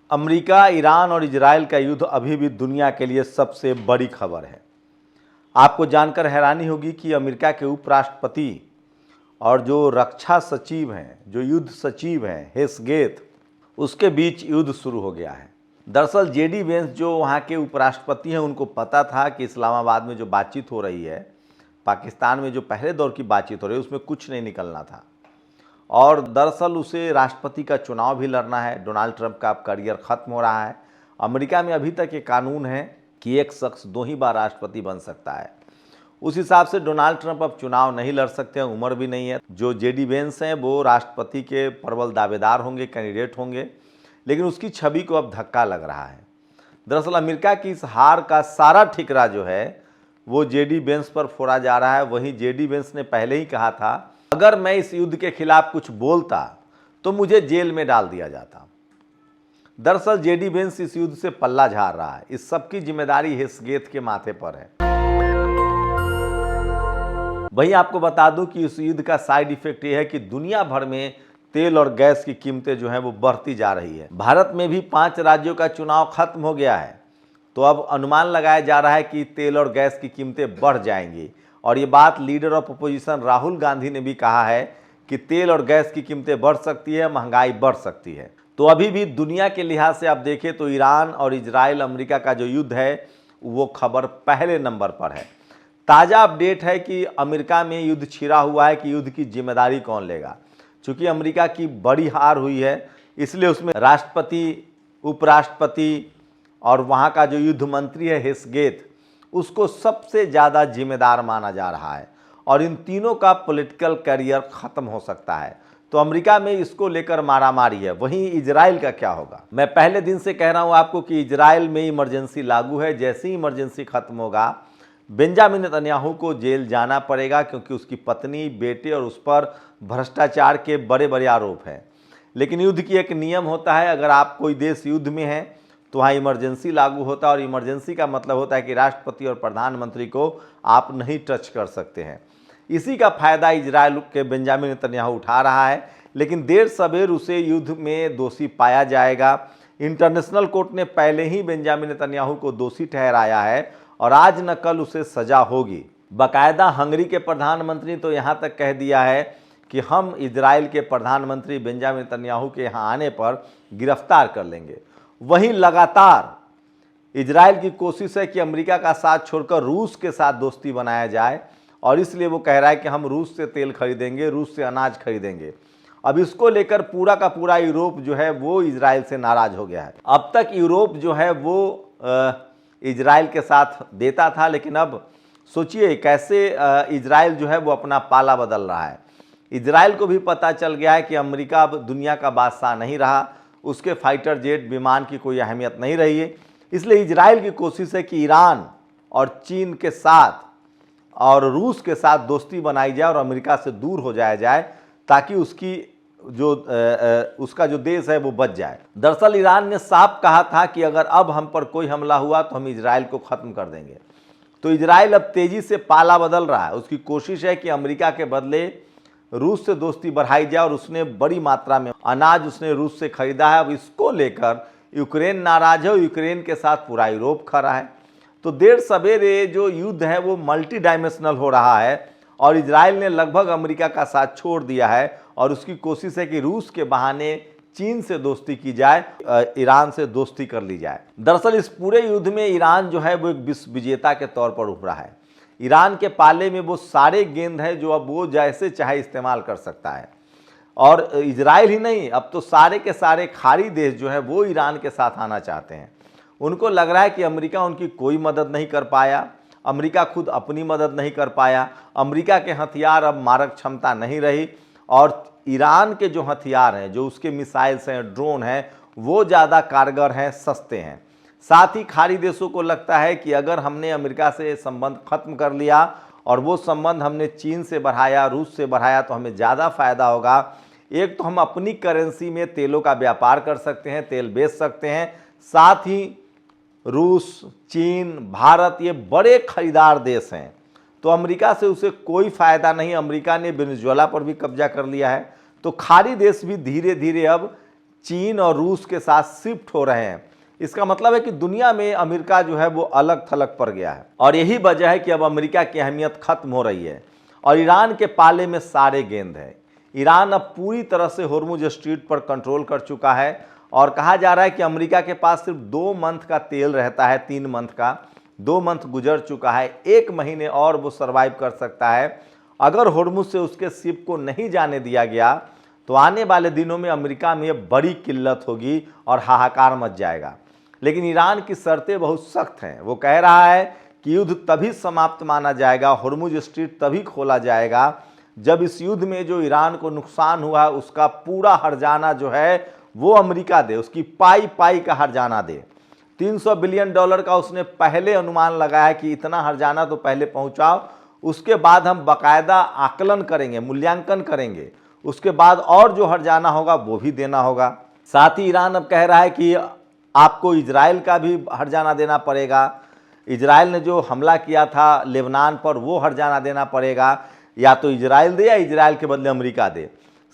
America, Iran और Israel का युद्ध अभी भी दुनिया के लिए सबसे बड़ी खबर है। आपको जानकर हैरानी होगी कि अमेरिका के उपराष्ट्रपति और जो रक्षा सचिव हैं, जो युद्ध सचिव हैं हेस्गेत, उसके बीच युद्ध शुरू हो गया है। दरअसल जेडी वेंस जो वहाँ के उपराष्ट्रपति हैं, उनको पता था कि इस्लामाबाद में जो बातचीत हो रही है, पाकिस्तान में जो पहले दौर की बातचीत हो रही है, उसमें कुछ नहीं निकलना था। और दरअसल उसे राष्ट्रपति का चुनाव भी लड़ना है। डोनाल्ड ट्रंप का अब करियर ख़त्म हो रहा है। अमेरिका में अभी तक ये कानून है कि एक शख्स 2 ही बार राष्ट्रपति बन सकता है। उस हिसाब से डोनाल्ड ट्रंप अब चुनाव नहीं लड़ सकते हैं, उम्र भी नहीं है। जो जेडी वेंस हैं वो राष्ट्रपति के प्रबल दावेदार होंगे, कैंडिडेट होंगे, लेकिन उसकी छवि को अब धक्का लग रहा है। दरअसल अमेरिका की इस हार का सारा ठिकरा जो है वो जेडी वेंस पर फोड़ा जा रहा है। वहीं जेडी वेंस ने पहले ही कहा था, अगर मैं इस युद्ध के खिलाफ कुछ बोलता तो मुझे जेल में डाल दिया जाता। दरअसल जेडी वेंस इस युद्ध से पल्ला झाड़ रहा है। इस सब की जिम्मेदारी हेस्गेत के माथे पर है। वहीं आपको बता दूं कि इस युद्ध का साइड इफेक्ट यह है कि दुनिया भर में तेल और गैस की कीमतें जो हैं वो बढ़ती जा रही है। भारत में भी 5 राज्यों का चुनाव खत्म हो गया है, तो अब अनुमान लगाया जा रहा है कि तेल और गैस की कीमतें बढ़ जाएंगी। और ये बात leader of opposition Rahul Gandhi ने भी कहा है कि तेल और गैस की कीमतें बढ़ सकती है, महंगाई बढ़ सकती है। तो अभी भी दुनिया के लिहाज से आप देखें तो ईरान और इजराइल अमेरिका का जो युद्ध है वो खबर पहले नंबर पर है। ताज़ा अपडेट है कि अमेरिका में युद्ध छिड़ा हुआ है कि युद्ध की जिम्मेदारी कौन लेगा। चूँकि अमेरिका की बड़ी हार हुई है, इसलिए उसमें राष्ट्रपति, उपराष्ट्रपति और वहाँ का जो युद्ध मंत्री है हेस्गेत, उसको सबसे ज़्यादा जिम्मेदार माना जा रहा है। और इन तीनों का पॉलिटिकल करियर ख़त्म हो सकता है। तो अमेरिका में इसको लेकर मारामारी है। वहीं इजराइल का क्या होगा? मैं पहले दिन से कह रहा हूँ आपको कि इजराइल में इमरजेंसी लागू है। जैसे ही इमरजेंसी ख़त्म होगा, बेंजामिन नेतन्याहू को जेल जाना पड़ेगा, क्योंकि उसकी पत्नी, बेटे और उस पर भ्रष्टाचार के बड़े बड़े आरोप हैं। लेकिन युद्ध की एक नियम होता है, अगर आप कोई देश युद्ध में है तो वहाँ इमरजेंसी लागू होता है। और इमरजेंसी का मतलब होता है कि राष्ट्रपति और प्रधानमंत्री को आप नहीं टच कर सकते हैं। इसी का फायदा इजराइल के बेंजामिन नेतन्याहू उठा रहा है। लेकिन देर सवेर उसे युद्ध में दोषी पाया जाएगा। इंटरनेशनल कोर्ट ने पहले ही बेंजामिन नेतन्याहू को दोषी ठहराया है और आज न कल उसे सजा होगी। बाकायदा हंगरी के प्रधानमंत्री तो यहाँ तक कह दिया है कि हम इजराइल के प्रधानमंत्री बेंजामिन नेतन्याहू के यहाँ आने पर गिरफ्तार कर लेंगे। वहीं लगातार इजराइल की कोशिश है कि अमेरिका का साथ छोड़कर रूस के साथ दोस्ती बनाया जाए, और इसलिए वो कह रहा है कि हम रूस से तेल खरीदेंगे, रूस से अनाज खरीदेंगे। अब इसको लेकर पूरा का पूरा यूरोप जो है वो इजराइल से नाराज हो गया है। अब तक यूरोप जो है वो इजराइल के साथ देता था, लेकिन अब सोचिए कैसे इजराइल जो है वो अपना पाला बदल रहा है। इजराइल को भी पता चल गया है कि अमेरिका अब दुनिया का बादशाह नहीं रहा, उसके फाइटर जेट विमान की कोई अहमियत नहीं रही है। इसलिए इजराइल की कोशिश है कि ईरान और चीन के साथ और रूस के साथ दोस्ती बनाई जाए और अमेरिका से दूर हो जाया जाए, ताकि उसका जो देश है वो बच जाए। दरअसल ईरान ने साफ कहा था कि अगर अब हम पर कोई हमला हुआ तो हम इजराइल को ख़त्म कर देंगे। तो इजराइल अब तेज़ी से पाला बदल रहा है। उसकी कोशिश है कि अमेरिका के बदले रूस से दोस्ती बढ़ाई जाए, और उसने बड़ी मात्रा में अनाज उसने रूस से खरीदा है। अब इसको लेकर यूक्रेन नाराज है और यूक्रेन के साथ पूरा यूरोप खड़ा है। तो देर सवेरे जो युद्ध है वो मल्टी डायमेंशनल हो रहा है, और इजराइल ने लगभग अमेरिका का साथ छोड़ दिया है। और उसकी कोशिश है कि रूस के बहाने चीन से दोस्ती की जाए, ईरान से दोस्ती कर ली जाए। दरअसल इस पूरे युद्ध में ईरान जो है वो एक विश्व विजेता के तौर पर उभरा है। ईरान के पाले में वो सारे गेंद है जो अब वो जैसे चाहे इस्तेमाल कर सकता है। और इजराइल ही नहीं, अब तो सारे के सारे खाड़ी देश जो है वो ईरान के साथ आना चाहते हैं। उनको लग रहा है कि अमेरिका उनकी कोई मदद नहीं कर पाया, अमेरिका खुद अपनी मदद नहीं कर पाया, अमेरिका के हथियार अब मारक क्षमता नहीं रही, और ईरान के जो हथियार हैं, जो उसके मिसाइल्स हैं, ड्रोन हैं, वो ज़्यादा कारगर हैं, सस्ते हैं। साथ ही खाड़ी देशों को लगता है कि अगर हमने अमेरिका से संबंध खत्म कर लिया और वो संबंध हमने चीन से बढ़ाया, रूस से बढ़ाया, तो हमें ज़्यादा फायदा होगा। एक तो हम अपनी करेंसी में तेलों का व्यापार कर सकते हैं, तेल बेच सकते हैं। साथ ही रूस, चीन, भारत ये बड़े खरीदार देश हैं, तो अमेरिका से उसे कोई फ़ायदा नहीं। अमेरिका ने वेनेजुएला पर भी कब्जा कर लिया है। तो खाड़ी देश भी धीरे धीरे अब चीन और रूस के साथ शिफ्ट हो रहे हैं। इसका मतलब है कि दुनिया में अमेरिका जो है वो अलग थलग पड़ गया है और यही वजह है कि अब अमेरिका की अहमियत खत्म हो रही है और ईरान के पाले में सारे गेंद है। ईरान अब पूरी तरह से होर्मुज स्ट्रीट पर कंट्रोल कर चुका है और कहा जा रहा है कि अमेरिका के पास सिर्फ 2 मंथ का तेल रहता है, 3 मंथ का। 2 मंथ गुजर चुका है, 1 महीने और वो सर्वाइव कर सकता है। अगर होर्मुज से उसके शिप को नहीं जाने दिया गया तो आने वाले दिनों में अमेरिका में बड़ी किल्लत होगी और हाहाकार मच जाएगा। लेकिन ईरान की शर्तें बहुत सख्त हैं। वो कह रहा है कि युद्ध तभी समाप्त माना जाएगा, होर्मुज स्ट्रीट तभी खोला जाएगा जब इस युद्ध में जो ईरान को नुकसान हुआ है उसका पूरा हर्जाना जो है वो अमेरिका दे, उसकी पाई पाई का हर्जाना दे। $300 बिलियन का उसने पहले अनुमान लगाया कि इतना हर्जाना तो पहले पहुंचाओ, उसके बाद हम बाकायदा आकलन करेंगे, मूल्यांकन करेंगे, उसके बाद और जो हर्जाना होगा वो भी देना होगा। साथ ही ईरान अब कह रहा है कि आपको इजराइल का भी हर्जाना देना पड़ेगा। इजराइल ने जो हमला किया था लेबनान पर वो हर्जाना देना पड़ेगा, या तो इजराइल दे या इजराइल के बदले अमेरिका दे।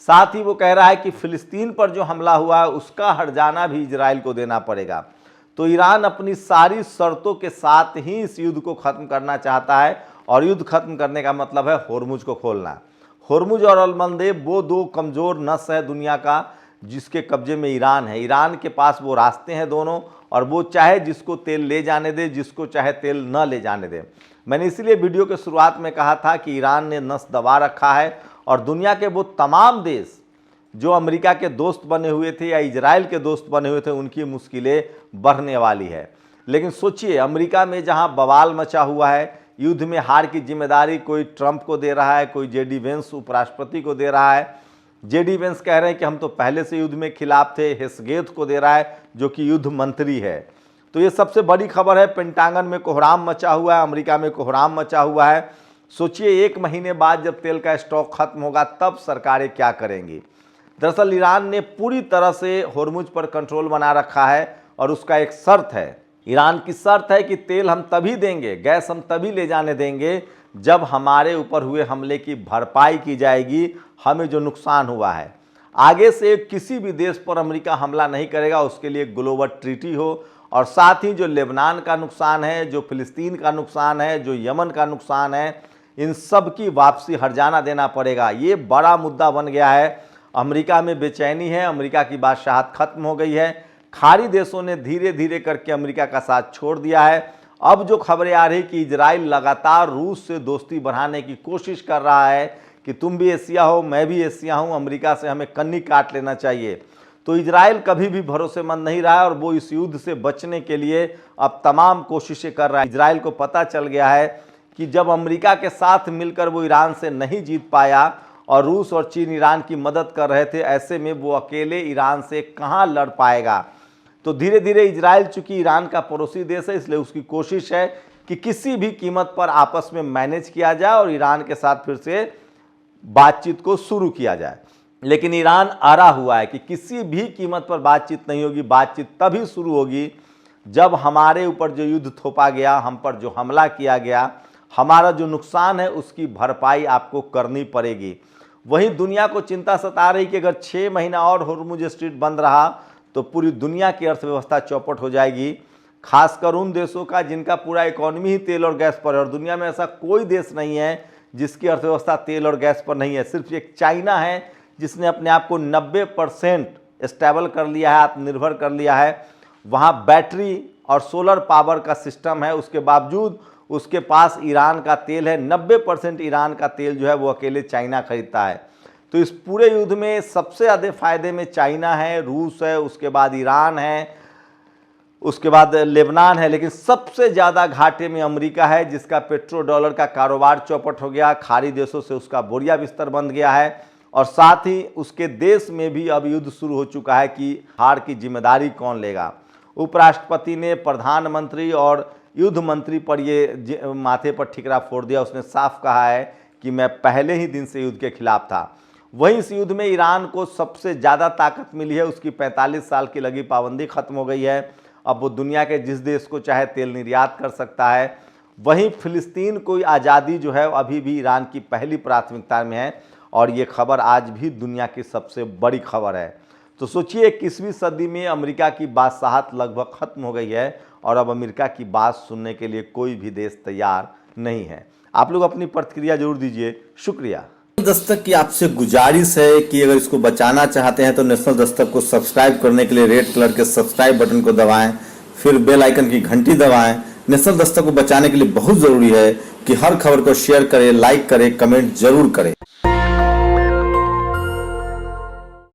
साथ ही वो कह रहा है कि फिलिस्तीन पर जो हमला हुआ है उसका हर्जाना भी इजराइल को देना पड़ेगा। तो ईरान अपनी सारी शर्तों के साथ ही इस युद्ध को ख़त्म करना चाहता है और युद्ध खत्म करने का मतलब है होर्मुज को खोलना। होर्मुज और अलमंदेब वो 2 कमज़ोर नस है दुनिया का जिसके कब्जे में ईरान है। ईरान के पास वो रास्ते हैं दोनों और वो चाहे जिसको तेल ले जाने दे, जिसको चाहे तेल न ले जाने दे। मैंने इसीलिए वीडियो के शुरुआत में कहा था कि ईरान ने नस दबा रखा है और दुनिया के वो तमाम देश जो अमेरिका के दोस्त बने हुए थे या इजराइल के दोस्त बने हुए थे उनकी मुश्किलें बढ़ने वाली है। लेकिन सोचिए, अमेरिका में जहां बवाल मचा हुआ है, युद्ध में हार की जिम्मेदारी कोई ट्रंप को दे रहा है, कोई जेडी वेंस उपराष्ट्रपति को दे रहा है। जेडी वेंस कह रहे हैं कि हम तो पहले से युद्ध में खिलाफ थे, हेस्गेथ को दे रहा है जो कि युद्ध मंत्री है। तो ये सबसे बड़ी खबर है। पेंटागन में कोहराम मचा हुआ है, अमेरिका में कोहराम मचा हुआ है। सोचिए 1 महीने बाद जब तेल का स्टॉक खत्म होगा तब सरकारें क्या करेंगी। दरअसल ईरान ने पूरी तरह से होर्मुज पर कंट्रोल बना रखा है और उसका एक शर्त है। ईरान की शर्त है कि तेल हम तभी देंगे, गैस हम तभी ले जाने देंगे जब हमारे ऊपर हुए हमले की भरपाई की जाएगी, हमें जो नुकसान हुआ है। आगे से किसी भी देश पर अमेरिका हमला नहीं करेगा, उसके लिए ग्लोबल ट्रीटी हो और साथ ही जो लेबनान का नुकसान है, जो फिलिस्तीन का नुकसान है, जो यमन का नुकसान है, इन सब की वापसी हर्जाना देना पड़ेगा। ये बड़ा मुद्दा बन गया है। अमेरिका में बेचैनी है, अमेरिका की बादशाहत खत्म हो गई है। खाड़ी देशों ने धीरे धीरे करके अमेरिका का साथ छोड़ दिया है। अब जो खबरें आ रही कि इजराइल लगातार रूस से दोस्ती बढ़ाने की कोशिश कर रहा है कि तुम भी एशिया हो, मैं भी एशिया हूं, अमेरिका से हमें कन्नी काट लेना चाहिए। तो इजराइल कभी भी भरोसेमंद नहीं रहा है और वो इस युद्ध से बचने के लिए अब तमाम कोशिशें कर रहा है। इजराइल को पता चल गया है कि जब अमेरिका के साथ मिलकर वो ईरान से नहीं जीत पाया और रूस और चीन ईरान की मदद कर रहे थे, ऐसे में वो अकेले ईरान से कहाँ लड़ पाएगा। तो धीरे धीरे इजराइल चूंकि ईरान का पड़ोसी देश है, इसलिए उसकी कोशिश है कि किसी भी कीमत पर आपस में मैनेज किया जाए और ईरान के साथ फिर से बातचीत को शुरू किया जाए। लेकिन ईरान अड़ा हुआ है कि किसी भी कीमत पर बातचीत नहीं होगी। बातचीत तभी शुरू होगी जब हमारे ऊपर जो युद्ध थोपा गया, हम पर जो हमला किया गया, हमारा जो नुकसान है उसकी भरपाई आपको करनी पड़ेगी। वहीं दुनिया को चिंता सता रही कि अगर 6 महीना और होर्मुज स्ट्रीट बंद रहा तो पूरी दुनिया की अर्थव्यवस्था चौपट हो जाएगी, खासकर उन देशों का जिनका पूरा इकोनॉमी ही तेल और गैस पर है। और दुनिया में ऐसा कोई देश नहीं है जिसकी अर्थव्यवस्था तेल और गैस पर नहीं है। सिर्फ एक चाइना है जिसने अपने आप को 90% स्टेबल कर लिया है, आत्मनिर्भर कर लिया है। वहाँ बैटरी और सोलर पावर का सिस्टम है, उसके बावजूद उसके पास ईरान का तेल है। 90% ईरान का तेल जो है वो अकेले चाइना खरीदता है। तो इस पूरे युद्ध में सबसे ज़्यादा फायदे में चाइना है, रूस है, उसके बाद ईरान है, उसके बाद लेबनान है। लेकिन सबसे ज़्यादा घाटे में अमेरिका है जिसका पेट्रो डॉलर का कारोबार चौपट हो गया, खाड़ी देशों से उसका बोरिया बिस्तर बंद गया है। और साथ ही उसके देश में भी अब युद्ध शुरू हो चुका है कि हार की जिम्मेदारी कौन लेगा। उपराष्ट्रपति ने प्रधानमंत्री और युद्ध मंत्री पर ये माथे पर ठिकरा फोड़ दिया। उसने साफ कहा है कि मैं पहले ही दिन से युद्ध के खिलाफ था। वहीं इस युद्ध में ईरान को सबसे ज़्यादा ताकत मिली है, उसकी 45 साल की लगी पाबंदी खत्म हो गई है। अब वो दुनिया के जिस देश को चाहे तेल निर्यात कर सकता है। वहीं फिलिस्तीन को आज़ादी जो है अभी भी ईरान की पहली प्राथमिकता में है और ये खबर आज भी दुनिया की सबसे बड़ी खबर है। तो तो सोचिए 21वीं सदी में अमेरिका की बादशाहत लगभग खत्म हो गई है और अब अमेरिका की बात सुनने के लिए कोई भी देश तैयार नहीं है। आप लोग अपनी प्रतिक्रिया जरूर दीजिए। शुक्रिया। दस्तक की आपसे गुजारिश है कि अगर इसको बचाना चाहते हैं तो नेशनल दस्तक को सब्सक्राइब करने के लिए रेड कलर के सब्सक्राइब बटन को दबाएं, फिर बेल आइकन की घंटी दबाएं। नेशनल दस्तक को बचाने के लिए बहुत जरूरी है कि हर खबर को शेयर करें, लाइक करें, कमेंट जरूर करें।